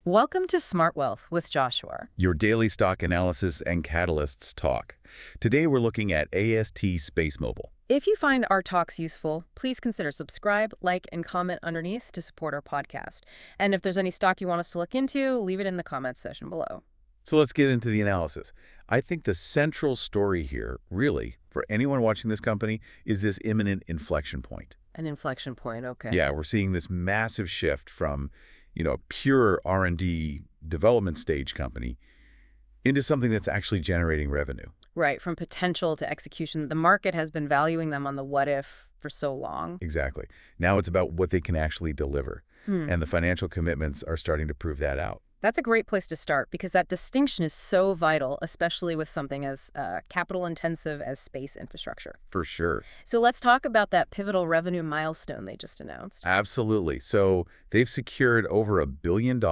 Welcome to Smart Wealth with Joshua. Your daily stock analysis and catalysts talk. Today we're looking at AST SpaceMobile. If you find our talks useful, please consider subscribe, like, and comment underneath to support our podcast. And if there's any stock you want us to look into, leave it in the comments section below. So let's get into the analysis. I think the central story here, really, for anyone watching this company, is this imminent inflection point. An inflection point, okay. Yeah, we're seeing this massive shift from, a pure R&D development stage company into something that's actually generating revenue. Right, from potential to execution. The market has been valuing them on the what if for so long. Exactly. Now it's about what they can actually deliver. And the financial commitments are starting to prove that out. That's a great place to start because that distinction is so vital, especially with something as capital-intensive as space infrastructure. For sure. So let's talk about that pivotal revenue milestone they just announced. Absolutely. So they've secured over $1 billion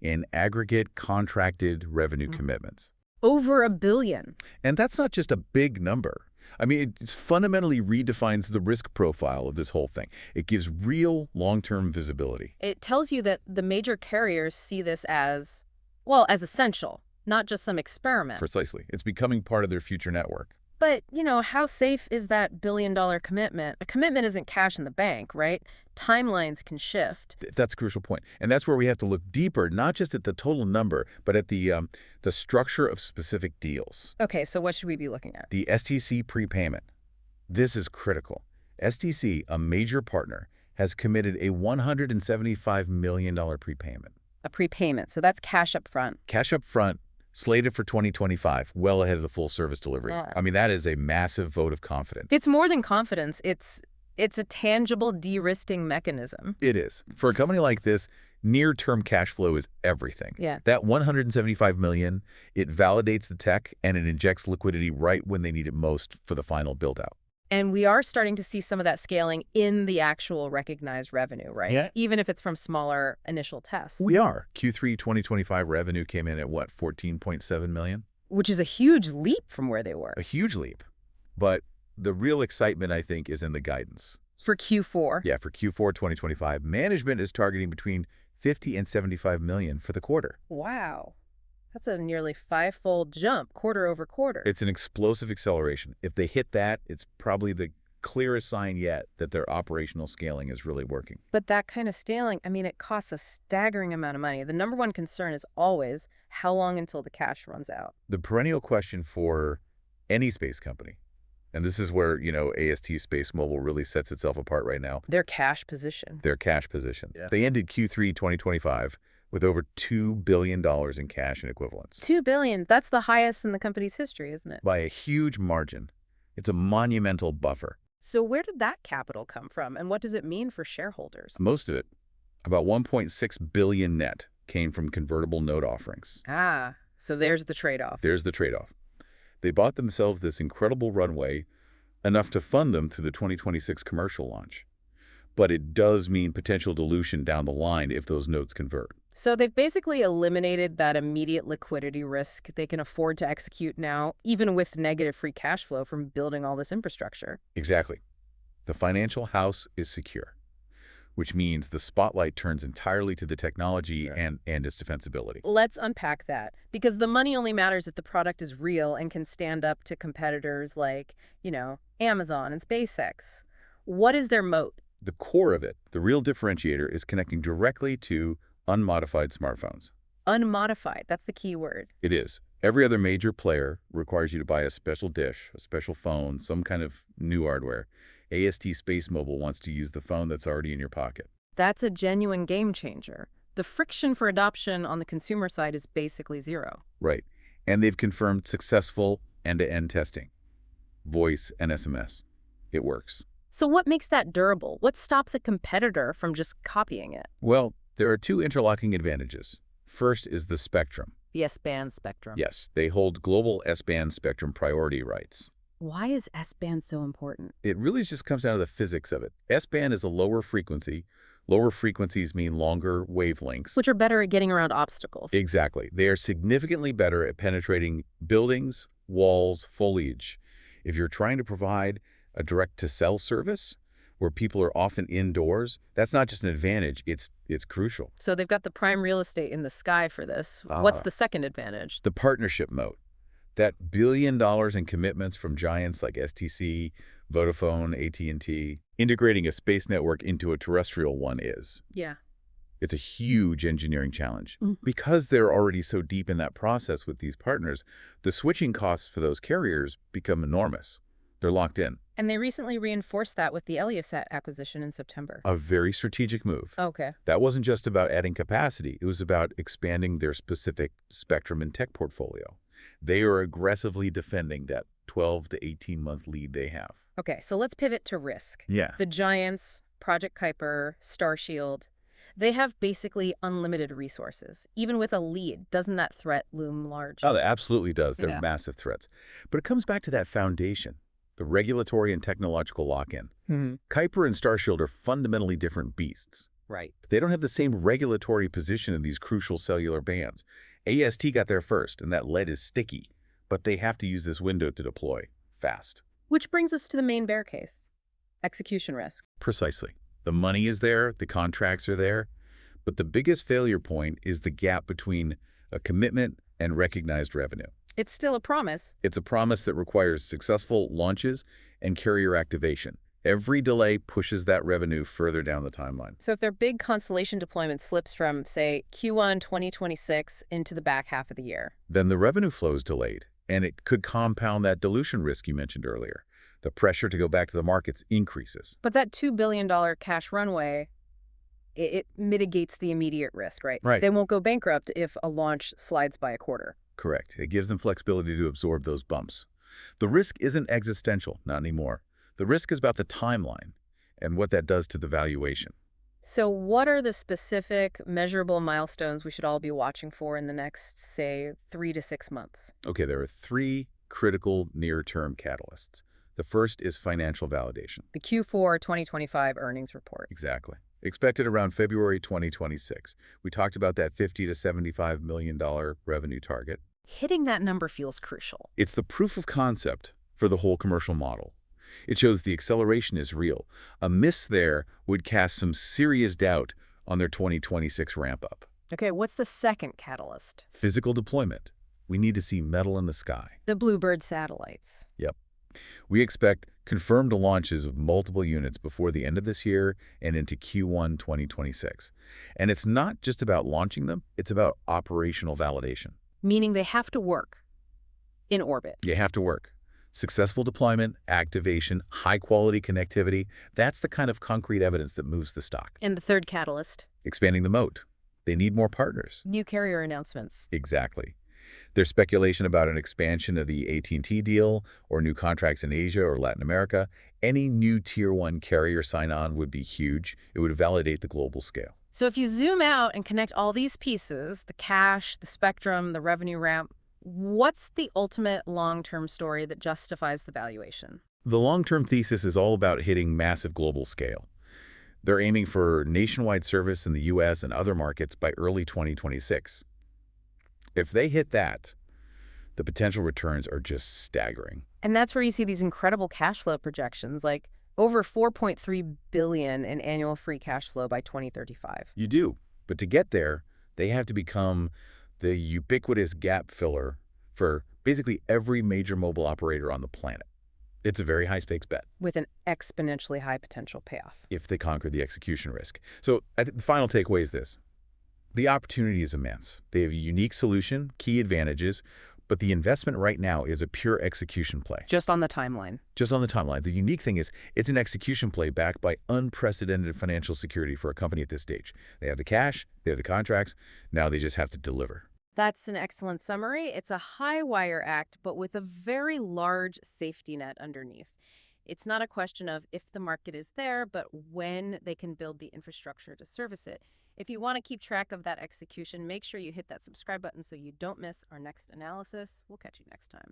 in aggregate contracted revenue commitments. Over $1 billion. And that's not just a big number. I mean, it fundamentally redefines the risk profile of this whole thing. It gives real long-term visibility. It tells you that the major carriers see this as, well, as essential, not just some experiment. Precisely. It's becoming part of their future network. But, how safe is that billion-dollar commitment? A commitment isn't cash in the bank, right? Timelines can shift. That's a crucial point. And that's where we have to look deeper, not just at the total number, but at the structure of specific deals. Okay, so what should we be looking at? The STC prepayment. This is critical. STC, a major partner, has committed a $175 million prepayment. A prepayment, so that's cash up front. Cash up front, slated for 2025, well ahead of the full service delivery. Yeah. I mean, that is a massive vote of confidence. It's more than confidence. It's a tangible de-risking mechanism. It is. For a company like this, near-term cash flow is everything. Yeah. That $175 million, it validates the tech and it injects liquidity right when they need it most for the final build-out. And we are starting to see some of that scaling in the actual recognized revenue, right? Yeah. Even if it's from smaller initial tests. We are. Q3 2025 revenue came in at, what, $14.7 million? Which is a huge leap from where they were. A huge leap. But the real excitement, I think, is in the guidance. For Q4? Yeah, for Q4 2025, management is targeting between $50 and $75 million for the quarter. Wow. That's a nearly five-fold jump, quarter over quarter. It's an explosive acceleration. If they hit that, it's probably the clearest sign yet that their operational scaling is really working. But that kind of scaling, it costs a staggering amount of money. The number one concern is always how long until the cash runs out. The perennial question for any space company, and this is where, AST SpaceMobile really sets itself apart right now. Their cash position. Their cash position. Yeah. They ended Q3 2025 with over $2 billion in cash and equivalents. $2 billion. That's the highest in the company's history, isn't it? By a huge margin. It's a monumental buffer. So where did that capital come from, and what does it mean for shareholders? Most of it, about $1.6 billion net, came from convertible note offerings. Ah, so there's the trade-off. There's the trade-off. They bought themselves this incredible runway, enough to fund them through the 2026 commercial launch. But it does mean potential dilution down the line if those notes convert. So they've basically eliminated that immediate liquidity risk they can afford to execute now, even with negative free cash flow from building all this infrastructure. Exactly. The financial house is secure, which means the spotlight turns entirely to the technology and its defensibility. Let's unpack that, because the money only matters if the product is real and can stand up to competitors like, Amazon and SpaceX. What is their moat? The core of it, the real differentiator, is connecting directly to unmodified smartphones. Unmodified, that's the key word. It is. Every other major player requires you to buy a special dish, a special phone, some kind of new hardware. AST SpaceMobile wants to use the phone that's already in your pocket. That's a genuine game changer. The friction for adoption on the consumer side is basically zero. Right. And they've confirmed successful end-to-end testing. Voice and SMS. It works. So what makes that durable? What stops a competitor from just copying it? Well, there are two interlocking advantages. First is the spectrum. The S-band spectrum. Yes, they hold global S-band spectrum priority rights. Why is S-band so important? It really just comes down to the physics of it. S-band is a lower frequency. Lower frequencies mean longer wavelengths. Which are better at getting around obstacles. Exactly. They are significantly better at penetrating buildings, walls, foliage. If you're trying to provide a direct-to-cell service, where people are often indoors, that's not just an advantage, it's crucial. So they've got the prime real estate in the sky for this. What's Ah, the second advantage? the partnership mode. That $1 billion in commitments from giants like STC, Vodafone, AT&T, integrating a space network into a terrestrial one is. Yeah. It's a huge engineering challenge. Mhm. Because they're already so deep in that process with these partners, the switching costs for those carriers become enormous. They're locked in. And they recently reinforced that with the Eliosat acquisition in September. A very strategic move. Okay. That wasn't just about adding capacity. It was about expanding their specific spectrum and tech portfolio. They are aggressively defending that 12 to 18-month lead they have. Okay, so let's pivot to risk. Yeah. The giants, Project Kuiper, Starshield, they have basically unlimited resources. Even with a lead, doesn't that threat loom large? Oh, that absolutely does. They're Yeah. massive threats. But it comes back to that foundation, the regulatory and technological lock-in. Kuiper and Starshield are fundamentally different beasts. Right. They don't have the same regulatory position in these crucial cellular bands. AST got there first, and that lead is sticky, but they have to use this window to deploy fast. Which brings us to the main bear case, execution risk. Precisely. The money is there, the contracts are there, but the biggest failure point is the gap between a commitment and recognized revenue. It's still a promise. It's a promise that requires successful launches and carrier activation. Every delay pushes that revenue further down the timeline. So if their big constellation deployment slips from, say, Q1 2026 into the back half of the year. Then the revenue flow is delayed, and it could compound that dilution risk you mentioned earlier. The pressure to go back to the markets increases. But that $2 billion cash runway, it mitigates the immediate risk, right? Right. They won't go bankrupt if a launch slides by a quarter. Correct. It gives them flexibility to absorb those bumps. The risk isn't existential, not anymore. The risk is about the timeline and what that does to the valuation. So what are the specific measurable milestones we should all be watching for in the next, say, 3 to 6 months? Okay, there are 3 critical near-term catalysts. The first is financial validation. The Q4 2025 earnings report. Exactly. Expected around February 2026. We talked about that $50 to $75 million revenue target. Hitting that number feels crucial. It's the proof of concept for the whole commercial model. It shows the acceleration is real. A miss there would cast some serious doubt on their 2026 ramp-up. Okay, what's the second catalyst? Physical deployment. We need to see metal in the sky. The Bluebird satellites. Yep. We expect confirmed launches of multiple units before the end of this year and into Q1 2026. And it's not just about launching them, it's about operational validation. Meaning they have to work in orbit. You have to work. Successful deployment, activation, high-quality connectivity, that's the kind of concrete evidence that moves the stock. And the third catalyst? Expanding the moat. They need more partners. New carrier announcements. Exactly. There's speculation about an expansion of the AT&T deal or new contracts in Asia or Latin America. Any new Tier 1 carrier sign-on would be huge. It would validate the global scale. So if you zoom out and connect all these pieces, the cash, the spectrum, the revenue ramp, what's the ultimate long-term story that justifies the valuation? The long-term thesis is all about hitting massive global scale. They're aiming for nationwide service in the U.S. and other markets by early 2026. If they hit that, the potential returns are just staggering. And that's where you see these incredible cash flow projections, like over $4.3 billion in annual free cash flow by 2035. You do, but to get there, they have to become the ubiquitous gap filler for basically every major mobile operator on the planet. It's a very high-stakes bet. With an exponentially high potential payoff. If they conquer the execution risk. So I think the final takeaway is this. The opportunity is immense. They have a unique solution, key advantages, but the investment right now is a pure execution play. Just on the timeline. Just on the timeline. The unique thing is it's an execution play backed by unprecedented financial security for a company at this stage. They have the cash, they have the contracts, now they just have to deliver. That's an excellent summary. It's a high-wire act, but with a very large safety net underneath. It's not a question of if the market is there, but when they can build the infrastructure to service it. If you want to keep track of that execution, make sure you hit that subscribe button so you don't miss our next analysis. We'll catch you next time.